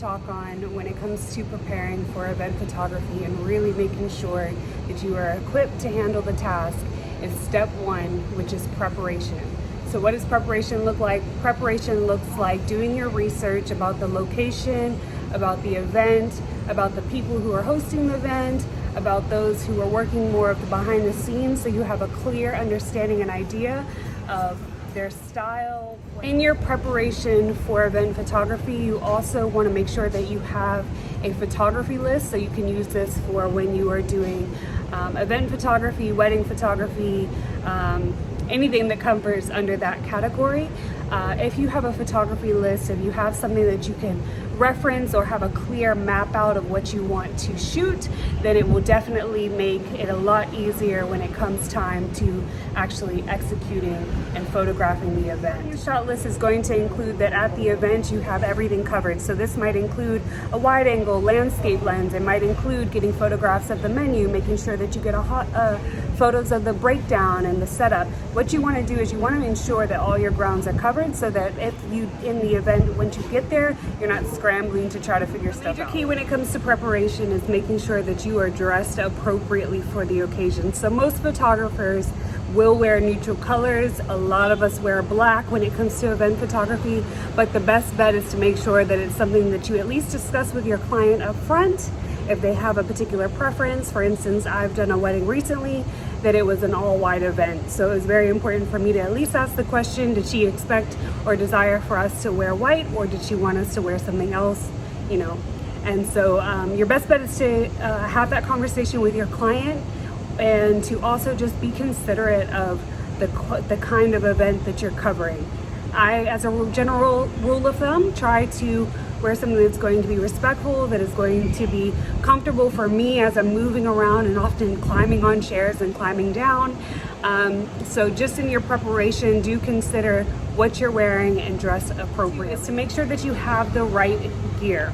talk on when it comes to preparing for event photography and really making sure that you are equipped to handle the task is step one, which is preparation. So what does preparation look like? Preparation looks like doing your research about the location, about the event, about the people who are hosting the event, about those who are working more of the behind the scenes, so you have a clear understanding and idea of their style. In your preparation for event photography, you also want to make sure that you have a photography list, so you can use this for when you are doing event photography, wedding photography, anything that covers under that category. If you have a photography list, if you have something that you can reference or have a clear map out of what you want to shoot, then it will definitely make it a lot easier when it comes time to actually executing and photographing the event. Your shot list is going to include that at the event you have everything covered. So this might include a wide angle landscape lens. It might include getting photographs of the menu, making sure that you get photos of the breakdown and the setup. What you want to do is you want to ensure that all your grounds are covered, so that if you, in the event, once you get there, you're not scrambling to try to figure stuff out. The key when it comes to preparation is making sure that you are dressed appropriately for the occasion. So most photographers will wear neutral colors. A lot of us wear black when it comes to event photography, but the best bet is to make sure that it's something that you at least discuss with your client up front. If they have a particular preference, for instance, I've done a wedding recently that it was an all-white event. So it was very important for me to at least ask the question, did she expect or desire for us to wear white, or did she want us to wear something else, you know? And so your best bet is to have that conversation with your client, and to also just be considerate of the kind of event that you're covering. I, as a general rule of thumb, try to wear something that's going to be respectful, that is going to be comfortable for me as I'm moving around and often climbing on chairs and climbing down. So just in your preparation, do consider what you're wearing and dress appropriately. To make sure that you have the right gear.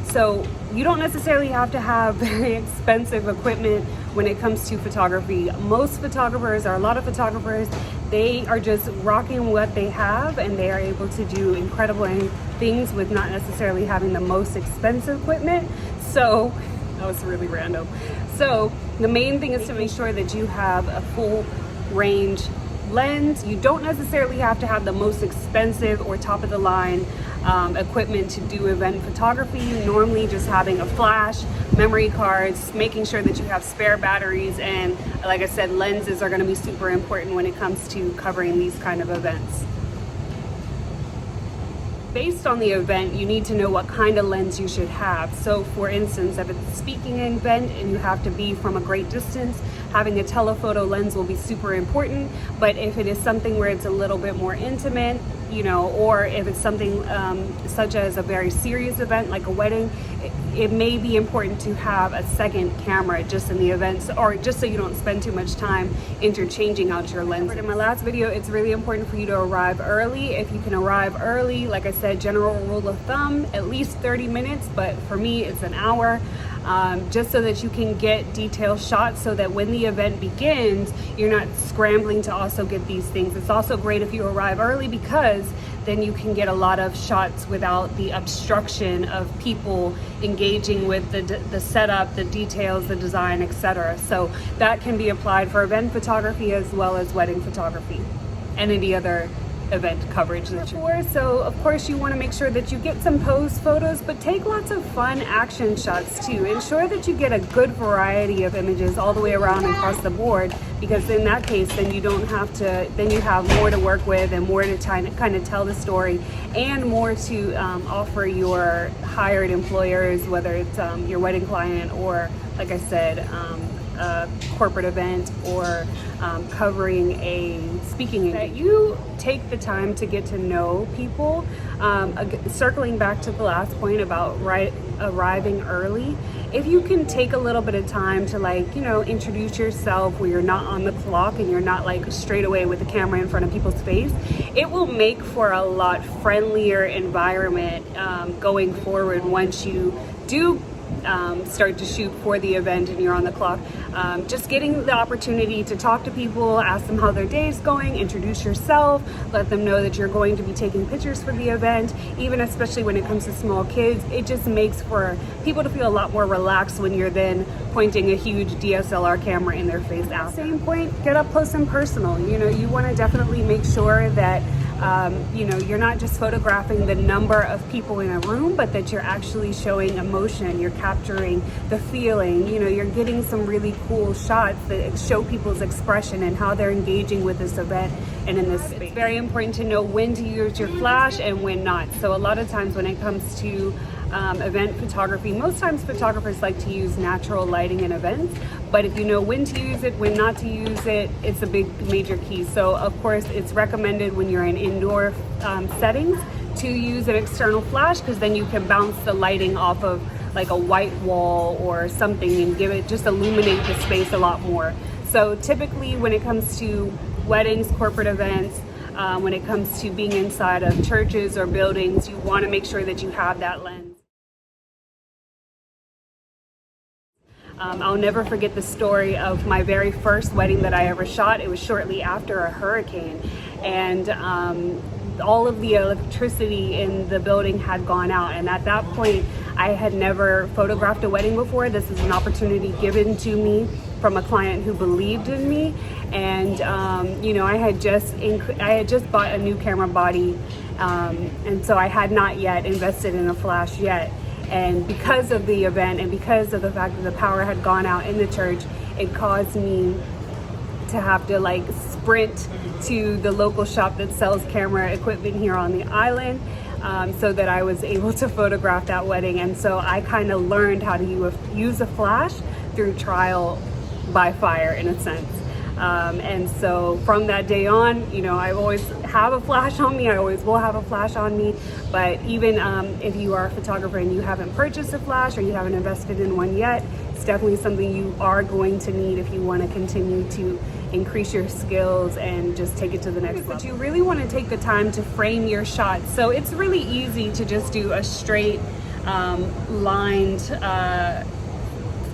So you don't necessarily have to have very expensive equipment when it comes to photography. Most photographers, or a lot of photographers, they are just rocking what they have, and they are able to do incredible things with not necessarily having the most expensive equipment. So that was really random. So the main thing is to make sure that you have a full range lens. You don't necessarily have to have the most expensive or top of the line equipment to do event photography. Normally just having a flash, memory cards, making sure that you have spare batteries, and like I said, lenses are going to be super important when it comes to covering these kind of events. Based on the event, you need to know what kind of lens you should have. So for instance, if it's a speaking event and you have to be from a great distance, having a telephoto lens will be super important. But if it is something where it's a little bit more intimate, you know, or if it's something such as a very serious event like a wedding, it may be important to have a second camera just in the events, or just so you don't spend too much time interchanging out your lenses. In my last video, it's really important for you to arrive early. If you can arrive early, like I said, general rule of thumb, at least 30 minutes, but for me, it's an hour. Just so that you can get detailed shots, so that when the event begins, you're not scrambling to also get these things. It's also great if you arrive early, because then you can get a lot of shots without the obstruction of people engaging with the setup, the details, the design, etc. So that can be applied for event photography as well as wedding photography and any other event coverage that you're. So of course you want to make sure that you get some pose photos, but take lots of fun action shots too. Ensure that you get a good variety of images all the way around and across the board, because in that case then you don't have to, then you have more to work with and more to kind of tell the story, and more to offer your hired employers, whether it's your wedding client, or like I said, a corporate event, or covering a speaking event. That you take the time to get to know people. Circling back to the last point about arriving early, if you can take a little bit of time to, like, you know, introduce yourself where you're not on the clock and you're not like straight away with the camera in front of people's face, it will make for a lot friendlier environment going forward once you do start to shoot for the event and you're on the clock. Just getting the opportunity to talk to people, ask them how their day is going, introduce yourself, let them know that you're going to be taking pictures for the event. Even especially when it comes to small kids, it just makes for people to feel a lot more relaxed when you're then pointing a huge DSLR camera in their face. At the same point, get up close and personal. You know, you want to definitely make sure that you know, you're not just photographing the number of people in a room, but that you're actually showing emotion, you're capturing the feeling, you know, you're getting some really cool shots that show people's expression and how they're engaging with this event and in this space. It's very important to know when to use your flash and when not. So a lot of times when it comes to event photography, most times photographers like to use natural lighting in events, but if you know when to use it, when not to use it, it's a big major key. So of course it's recommended when you're in indoor settings to use an external flash, because then you can bounce the lighting off of like a white wall or something and give it, just illuminate the space a lot more. So typically when it comes to weddings, corporate events, when it comes to being inside of churches or buildings, you want to make sure that you have that lens. I'll never forget the story of my very first wedding that I ever shot. It was shortly after a hurricane, and all of the electricity in the building had gone out, and at that point I had never photographed a wedding before. This is an opportunity given to me from a client who believed in me, and you know, I had just bought a new camera body, and so I had not yet invested in a flash yet. And because of the event and because of the fact that the power had gone out in the church, it caused me to have to like sprint to the local shop that sells camera equipment here on the island, so that I was able to photograph that wedding. And so I kind of learned how to use a flash through trial by fire, in a sense. And so from that day on, you know, I always have a flash on me. I always will have a flash on me. But even if you are a photographer and you haven't purchased a flash or you haven't invested in one yet, it's definitely something you are going to need if you want to continue to increase your skills and just take it to the next level. But you really want to take the time to frame your shots. So it's really easy to just do a straight lined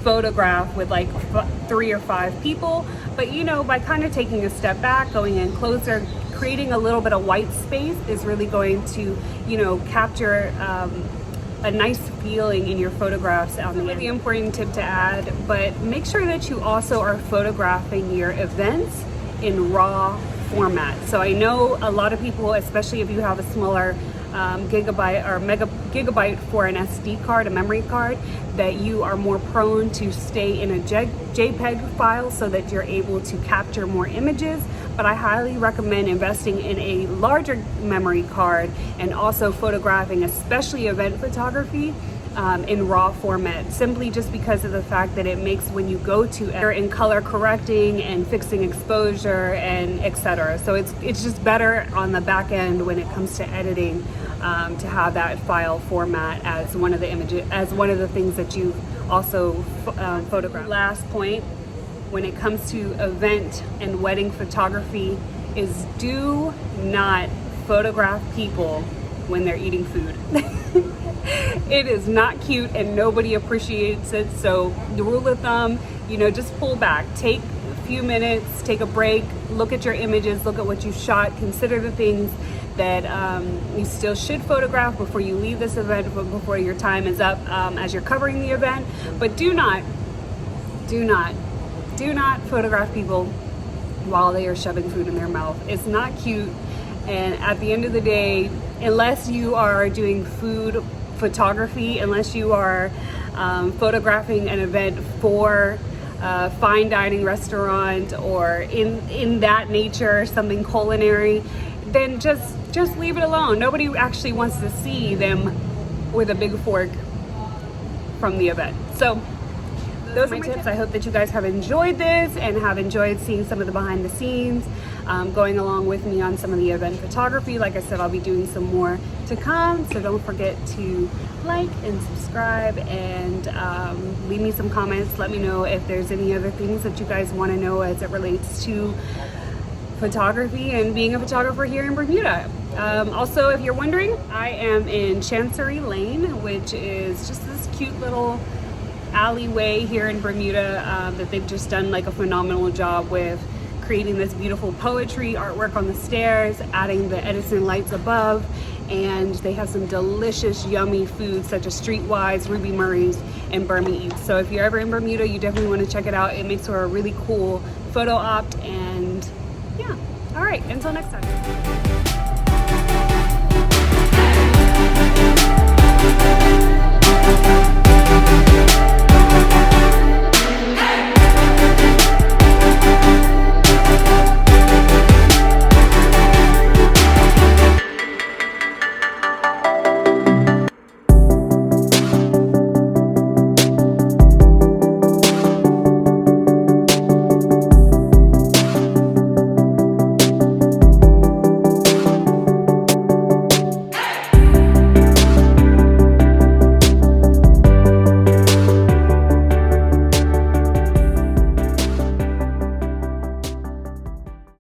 photograph with like 3 or 5 people, but you know, by kind of taking a step back, going in closer, creating a little bit of white space is really going to, you know, capture a nice feeling in your photographs on the end. Really important tip to add, but make sure that you also are photographing your events in raw format. So I know a lot of people, especially if you have a smaller gigabyte or gigabyte for an SD card, a memory card, that you are more prone to stay in a JPEG file so that you're able to capture more images. But I highly recommend investing in a larger memory card and also photographing, especially event photography, in raw format, simply just because of the fact that it makes, when you go to edit in color correcting and fixing exposure and etc. So it's just better on the back end when it comes to editing, to have that file format as one of the images, as one of the things that you also photograph. Last point, when it comes to event and wedding photography, is do not photograph people when they're eating food. It is not cute and nobody appreciates it. So the rule of thumb, you know, just pull back, take a few minutes, take a break, look at your images, look at what you shot, consider the things that you still should photograph before you leave this event, before your time is up, as you're covering the event. But do not photograph people while they are shoving food in their mouth. It's not cute. And at the end of the day, unless you are doing food photography, unless you are photographing an event for a fine dining restaurant or in that nature, something culinary, then just leave it alone. Nobody actually wants to see them with a big fork from the event. So those are my tips. I hope that you guys have enjoyed this and have enjoyed seeing some of the behind the scenes, going along with me on some of the event photography. Like I said, I'll be doing some more to come, so don't forget to like and subscribe and leave me some comments. Let me know if there's any other things that you guys want to know as it relates to photography and being a photographer here in Bermuda. Also, if you're wondering, I am in Chancery Lane, which is just this cute little alleyway here in Bermuda that they've just done like a phenomenal job with creating this beautiful poetry artwork on the stairs, adding the Edison lights above, and they have some delicious, yummy foods such as Streetwise, Ruby Murray's, and Burma Eats. So if you're ever in Bermuda, you definitely want to check it out. It makes for a really cool photo opt, and yeah. All right, until next time.